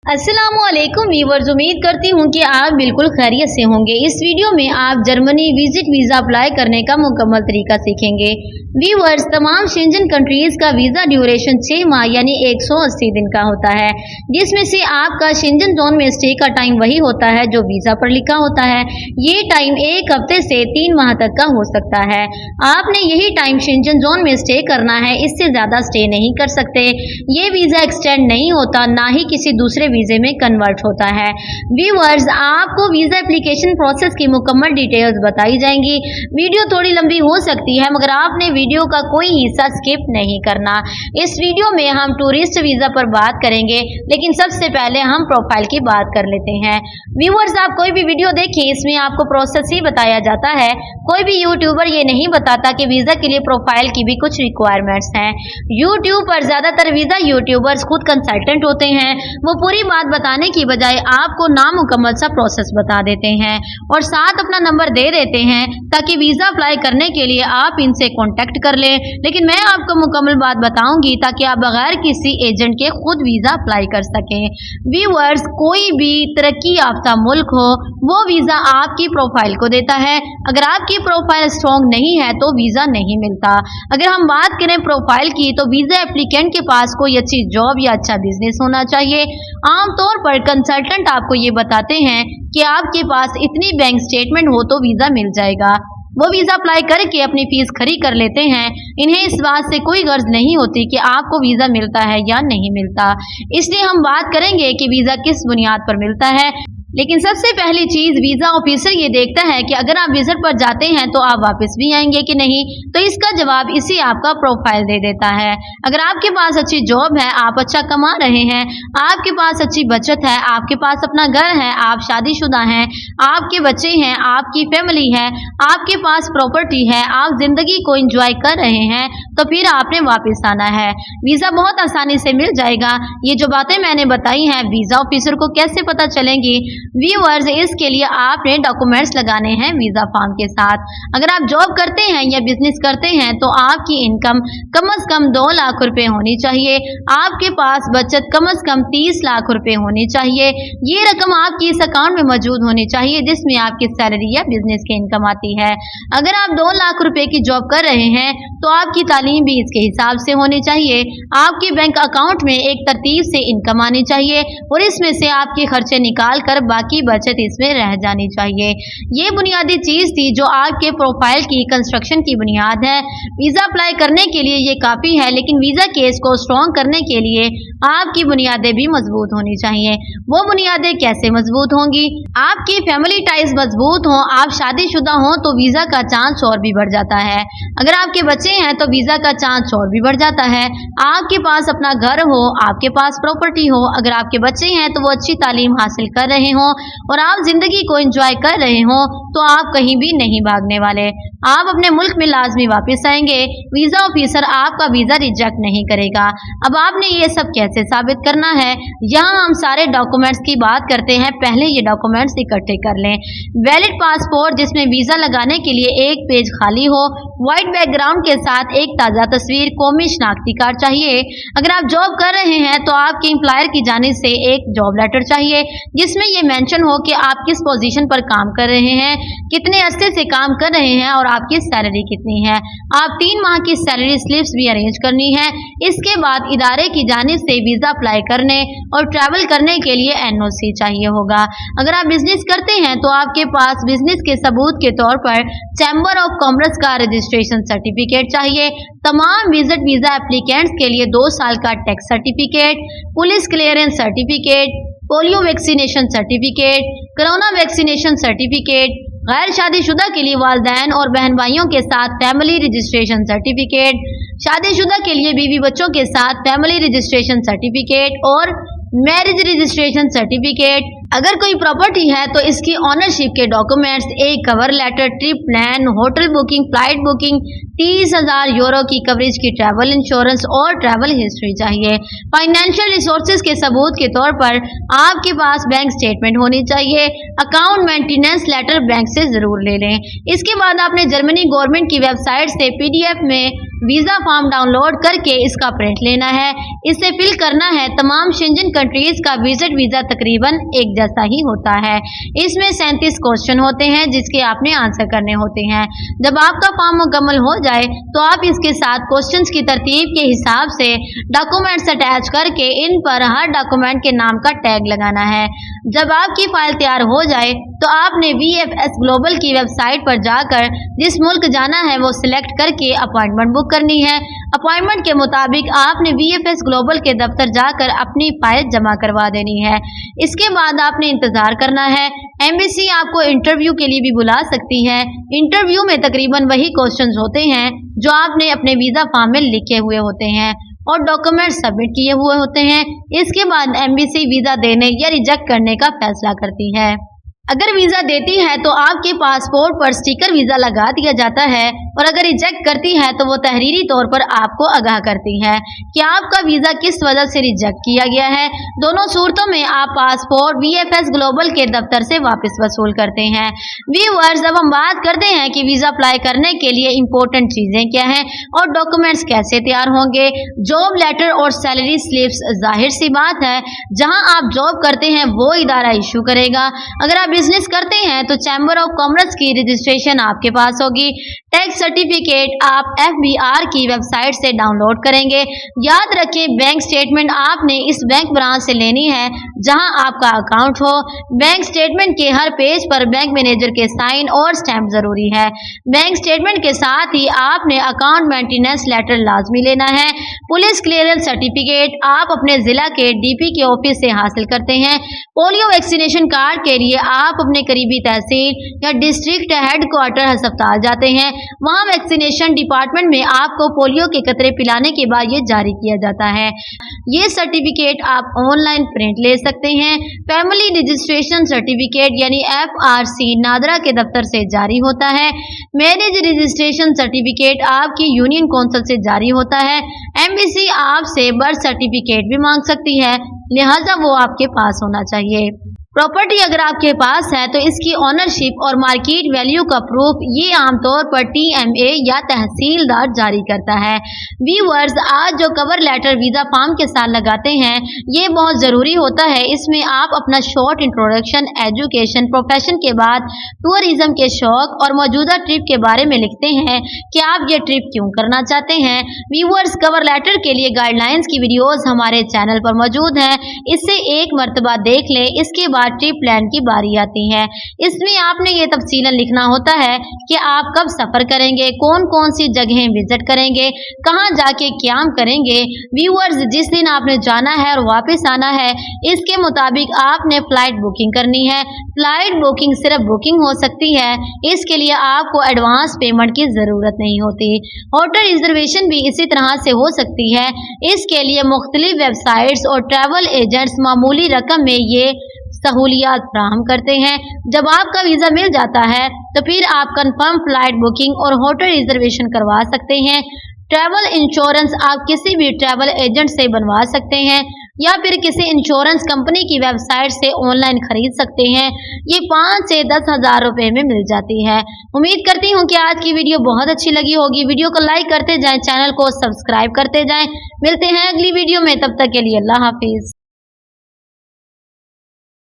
अस्सलामुअलैकुम व्यूअर्स, उम्मीद करती हूँ कि आप बिल्कुल खैरियत से होंगे। इस वीडियो में आप जर्मनी विजिट वीज़ा अप्लाई करने का मुकम्मल तरीका सीखेंगे। व्यूअर्स, तमाम शेंजन कंट्रीज का वीज़ा ड्यूरेशन 6 माह यानी 180 दिन का होता है, जिसमें से आपका शेंजन जोन में स्टे का टाइम वही होता है जो वीज़ा पर लिखा होता है। ये टाइम 1 हफ्ते से 3 माह तक का हो सकता है। आपने यही टाइम शेंजन जोन में स्टे करना है, इससे ज़्यादा स्टे नहीं कर सकते। ये वीज़ा एक्सटेंड नहीं होता, ना ही किसी दूसरे वीज़े में कन्वर्ट होता है। व्यूअर्स, आपको वीज़ा एप्लीकेशन प्रोसेस की मुकम्मल डिटेल्स बताई जाएंगी। वीडियो थोड़ी लंबी हो सकती है, मगर आपने वीडियो का कोई हिस्सा स्किप नहीं करना। इस वीडियो में हम टूरिस्ट वीज़ा पर बात करेंगे, लेकिन सबसे पहले हम प्रोफाइल की बात कर लेते हैं। व्यूअर्स, आप कोई भी वीडियो देखें, इसमें आपको प्रोसेस ही बताया जाता है। कोई भी यूट्यूबर ये नहीं बताता कि वीज़ा के लिए प्रोफाइल की भी कुछ रिक्वायरमेंट्स हैं। यूट्यूब पर ज़्यादातर वीज़ा यूट्यूबर्स खुद कंसल्टेंट होते हैं। वो पूरी बात बताने की बजाय आपको नामुकम्मल सा प्रोसेस बता देते हैं और साथ अपना नंबर दे देते हैं ताकि वीज़ा अप्लाई करने के लिए आप इनसे कांटेक्ट कर लें। लेकिन मैं आपको मुकम्मल बात बताऊंगी ताकि आप बगैर किसी एजेंट के खुद वीज़ा अप्लाई कर सकें। व्यूअर्स, कोई भी तरक्की याफ्ता मुल्क हो, वो वीज़ा आपकी प्रोफाइल को देता है। अगर आपकी प्रोफाइल स्ट्रॉन्ग नहीं है तो वीज़ा नहीं मिलता। अगर हम बात करें प्रोफाइल की, तो वीज़ा एप्लीकेंट के पास कोई अच्छी जॉब या अच्छा बिजनेस होना चाहिए। आमतौर पर कंसल्टेंट आपको ये बताते हैं कि आपके पास इतनी बैंक स्टेटमेंट हो तो वीज़ा मिल जाएगा। वो वीज़ा अप्लाई करके अपनी फीस खरी कर लेते हैं। इन्हें इस बात से कोई गर्ज नहीं होती कि आपको वीज़ा मिलता है या नहीं मिलता। इसलिए हम बात करेंगे कि वीज़ा किस बुनियाद पर मिलता है। लेकिन सबसे पहली चीज़, वीज़ा ऑफिसर ये देखता है कि अगर आप विजिट पर जाते हैं तो आप वापस भी आएंगे कि नहीं। तो इसका जवाब इसी आपका प्रोफाइल दे देता है। अगर आपके पास अच्छी जॉब है, आप अच्छा कमा रहे हैं, आपके पास अच्छी बचत है, आपके पास अपना घर है, आप शादीशुदा हैं, आपके बच्चे हैं, आपकी फैमिली है, आपके पास प्रॉपर्टी है, आप जिंदगी को एंजॉय कर रहे हैं, तो फिर आपने वापस आना है। वीज़ा बहुत आसानी से मिल जाएगा। ये जो बातें मैंने बताई हैं, वीज़ा ऑफिसर को कैसे पता चलेंगी? व्यूअर्स, इसके लिए आपने डॉक्यूमेंट्स लगाने हैं वीज़ा फॉर्म के साथ। अगर आप जॉब करते हैं या बिजनेस करते हैं तो आपकी इनकम कम से कम 2 लाख रुपए होनी चाहिए। आपके पास बचत कम से कम 30 लाख रुपए होनी चाहिए। ये रकम आपकी इस अकाउंट में मौजूद होनी चाहिए जिसमें आपकी सैलरी या बिजनेस की इनकम आती है। अगर आप 2 लाख रुपए की जॉब कर रहे हैं तो आपकी तालीम भी इसके हिसाब से होनी चाहिए। आपके बैंक अकाउंट में एक तरतीब से इनकम आनी चाहिए और इसमें से आपके खर्चे निकाल कर बाकी बचत इसमें रह जानी चाहिए। ये बुनियादी चीज थी जो आपके प्रोफाइल की कंस्ट्रक्शन की बुनियाद है। वीज़ा अप्लाई करने के लिए ये काफ़ी है, लेकिन वीज़ा केस को स्ट्रॉन्ग करने के लिए आपकी बुनियादें भी मजबूत होनी चाहिए। वो बुनियादें कैसे मजबूत होंगी? आपकी फैमिली टाइज मजबूत हों, आप शादीशुदा हों तो वीज़ा का चांस और भी बढ़ जाता है। अगर आपके बच्चे हैं तो वीज़ा का चांस और भी बढ़ जाता है। आपके पास अपना घर हो, आपके पास प्रॉपर्टी हो, अगर आपके बच्चे हैं तो वो अच्छी तालीम हासिल कर रहे हों और आप जिंदगी को एंजॉय कर रहे हो, तो आप कहीं भी नहीं भागने वाले। आप अपने मुल्क में लाजमी वापस आएंगे। वीज़ा ऑफिसर आपका वीज़ा रिजेक्ट नहीं करेगा। अब आपने ये सब कैसे साबित करना है? यहाँ हम सारे डॉक्यूमेंट्स की बात करते हैं। पहले ये डॉक्यूमेंट्स इकट्ठे कर लें। वैलिड पासपोर्ट जिसमें वीज़ा लगाने के लिए एक पेज खाली हो, व्हाइट बैकग्राउंड के साथ एक ताज़ा तस्वीर, कौमी शनाख्ती कार्ड चाहिए। अगर आप जॉब कर रहे हैं तो आपके एम्प्लॉयर की जानिब से एक जॉब लेटर चाहिए जिसमें ये मेंशन हो कि आप किस पोजीशन पर काम कर रहे हैं, कितने अरसे से काम कर रहे हैं और आपकी सैलरी कितनी है। आप 3 माह की सैलरी स्लिप्स भी अरेंज करनी है। इसके बाद इदारे की जानिब से वीज़ा अप्लाई करने और ट्रैवल करने के लिए NOC चाहिए होगा। अगर आप बिजनेस करते हैं तो आपके पास बिजनेस के सबूत के तौर पर चैम्बर ऑफ कॉमर्स का रजिस्ट्रेशन सर्टिफिकेट चाहिए। तमाम विजिट वीज़ा एप्लीकेंट्स के लिए 2 साल का tax certificate, police clearance certificate, polio vaccination certificate, corona vaccination certificate, गैर शादीशुदा के लिए वालिदैन और बहन भाइयों के साथ फैमिली रजिस्ट्रेशन सर्टिफिकेट, शादीशुदा के लिए बीवी बच्चों के साथ फैमिली रजिस्ट्रेशन सर्टिफिकेट और मैरिज रजिस्ट्रेशन सर्टिफिकेट। अगर कोई प्रॉपर्टी है तो इसकी ऑनरशिप के डॉक्यूमेंट्स, एक cover letter, trip plan, hotel booking, flight booking, 30,000 euro की कवरेज की ट्रैवल इंश्योरेंस और ट्रैवल हिस्ट्री चाहिए। फाइनेंशियल रिसोर्सेज के सबूत के तौर पर आपके पास बैंक स्टेटमेंट होनी चाहिए। अकाउंट मेंटेनेंस लेटर बैंक से जरूर ले लें। इसके बाद आपने जर्मनी गवर्नमेंट की वेबसाइट से PDF में वीजा फॉर्म डाउनलोड करके इसका प्रिंट लेना है, इसे फिल करना है। तमाम शेंजन कंट्रीज का विजिट वीजा तकरीबन एक जैसा ही होता है। इसमें 37 क्वेश्चन होते हैं जिसके आपने आंसर करने होते हैं। जब आपका फॉर्म मुकम्मल हो जाए तो आप इसके साथ क्वेश्चंस की तरतीब के हिसाब से डॉक्यूमेंट्स अटैच करके इन पर हर डॉक्यूमेंट के नाम का टैग लगाना है। जब आपकी फाइल तैयार हो जाए तो आपने VFS ग्लोबल की वेबसाइट पर जाकर जिस मुल्क जाना है वो सिलेक्ट करके अपॉइंटमेंट बुक करनी है। अपॉइंटमेंट के मुताबिक आपने VFS ग्लोबल के दफ्तर जाकर अपनी फाइल जमा करवा देनी है। इसके बाद आपने इंतजार करना है। एम्बेसी आपको इंटरव्यू के लिए भी बुला सकती है। इंटरव्यू में तकरीबन वही क्वेश्चंस होते हैं जो आपने अपने वीजा फॉर्म में लिखे हुए होते हैं और डॉक्यूमेंट सबमिट किए हुए होते हैं। इसके बाद एम्बेसी वीजा देने या रिजेक्ट करने का फैसला करती है। अगर वीजा देती है तो आपके पासपोर्ट पर स्टिकर वीजा लगा दिया जाता है और अगर रिजेक्ट करती है तो वो तहरीरी तौर पर आपको आगाह करती है कि आपका वीजा किस वजह से रिजेक्ट किया गया है। दोनों सूरतों में आप पासपोर्ट VFS ग्लोबल के दफ्तर से वापस वसूल करते हैं। व्यूअर्स, अब हम बात करते हैं कि वीजा अप्लाई करने के लिए इंपॉर्टेंट चीजें क्या हैं और डॉक्यूमेंट्स कैसे तैयार होंगे। जॉब लेटर और सैलरी स्लिप्स जाहिर सी बात है जहां आप जॉब करते हैं वो इदारा इशू करेगा। अगर आप बिजनेस करते हैं तो चैम्बर ऑफ कॉमर्स की रजिस्ट्रेशन आपके पास होगी। टैक्स सर्टिफिकेट आप FBR की वेबसाइट से डाउनलोड करेंगे। याद रखें, बैंक स्टेटमेंट आपने इस बैंक ब्रांच से लेनी है जहां आपका अकाउंट हो। बैंक स्टेटमेंट के हर पेज पर बैंक मैनेजर के साइन और स्टैंप जरूरी है। बैंक स्टेटमेंट के साथ ही आपने अकाउंट मेंटेनेंस लेटर लाजमी लेना है। पुलिस क्लियरेंस सर्टिफिकेट आप अपने जिला के DP के ऑफिस से हासिल करते हैं। पोलियो वैक्सीनेशन कार्ड के लिए आप अपने करीबी तहसील या डिस्ट्रिक्ट हेडक्वार्टर अस्पताल जाते हैं। वहां वैक्सीनेशन डिपार्टमेंट में आपको पोलियो के कतरे पिलाने के बाद ये जारी किया जाता है। ये सर्टिफिकेट आप ऑनलाइन प्रिंट ले सकते हैं। फैमिली रजिस्ट्रेशन सर्टिफिकेट यानी FRC नादरा के दफ्तर से जारी होता है। मैरिज रजिस्ट्रेशन सर्टिफिकेट आपकी यूनियन काउंसिल से जारी होता है। एम्बेसी आपसे बर्थ सर्टिफिकेट भी मांग सकती है, लिहाजा वो आपके पास होना चाहिए। प्रॉपर्टी अगर आपके पास है तो इसकी ऑनरशिप और मार्केट वैल्यू का प्रूफ ये आमतौर पर TMA या तहसीलदार जारी करता है। व्यूअर्स, आज जो कवर लेटर वीजा फॉर्म के साथ लगाते हैं ये बहुत जरूरी होता है। इसमें आप अपना शॉर्ट इंट्रोडक्शन, एजुकेशन, प्रोफेशन के बाद टूरिज्म के शौक और मौजूदा ट्रिप के बारे में लिखते हैं कि आप ये ट्रिप क्यों करना चाहते हैं। व्यूअर्स, कवर लेटर के लिए गाइडलाइंस की वीडियोस हमारे चैनल पर मौजूद है, इससे एक मर्तबा देख लें। इसके बाद ट्रिप प्लान की बारी आती है। इसमें आपने ये तफसीलन लिखना होता है कि आप कब सफर करेंगे, कौन कौन सी जगहें विजिट करेंगे, कहां जाके क्याम करेंगे। व्यूअर्स, जिस दिन आपने जाना है और वापस आना है इसके मुताबिक आपने फ्लाइट बुकिंग करनी है। फ्लाइट बुकिंग सिर्फ बुकिंग हो सकती है, इसके लिए आपको एडवांस पेमेंट की जरूरत नहीं होती। होटल रिजर्वेशन भी इसी तरह से हो सकती है। इसके लिए मुख्तलिफ वेबसाइट्स और ट्रैवल एजेंट्स मामूली रकम में ये सहूलियात फराहम करते हैं। जब आपका वीजा मिल जाता है तो फिर आप कंफर्म फ्लाइट बुकिंग और होटल रिजर्वेशन करवा सकते हैं। ट्रैवल इंश्योरेंस आप किसी भी ट्रैवल एजेंट से बनवा सकते हैं या फिर किसी इंश्योरेंस कंपनी की वेबसाइट से ऑनलाइन खरीद सकते हैं। ये 5 से 10 हजार रुपए में मिल जाती है। उम्मीद करती हूँ कि आज की वीडियो बहुत अच्छी लगी होगी। वीडियो को लाइक करते जाएं, चैनल को सब्सक्राइब करते जाएं। मिलते हैं अगली वीडियो में, तब तक के लिए अल्लाह हाफिज।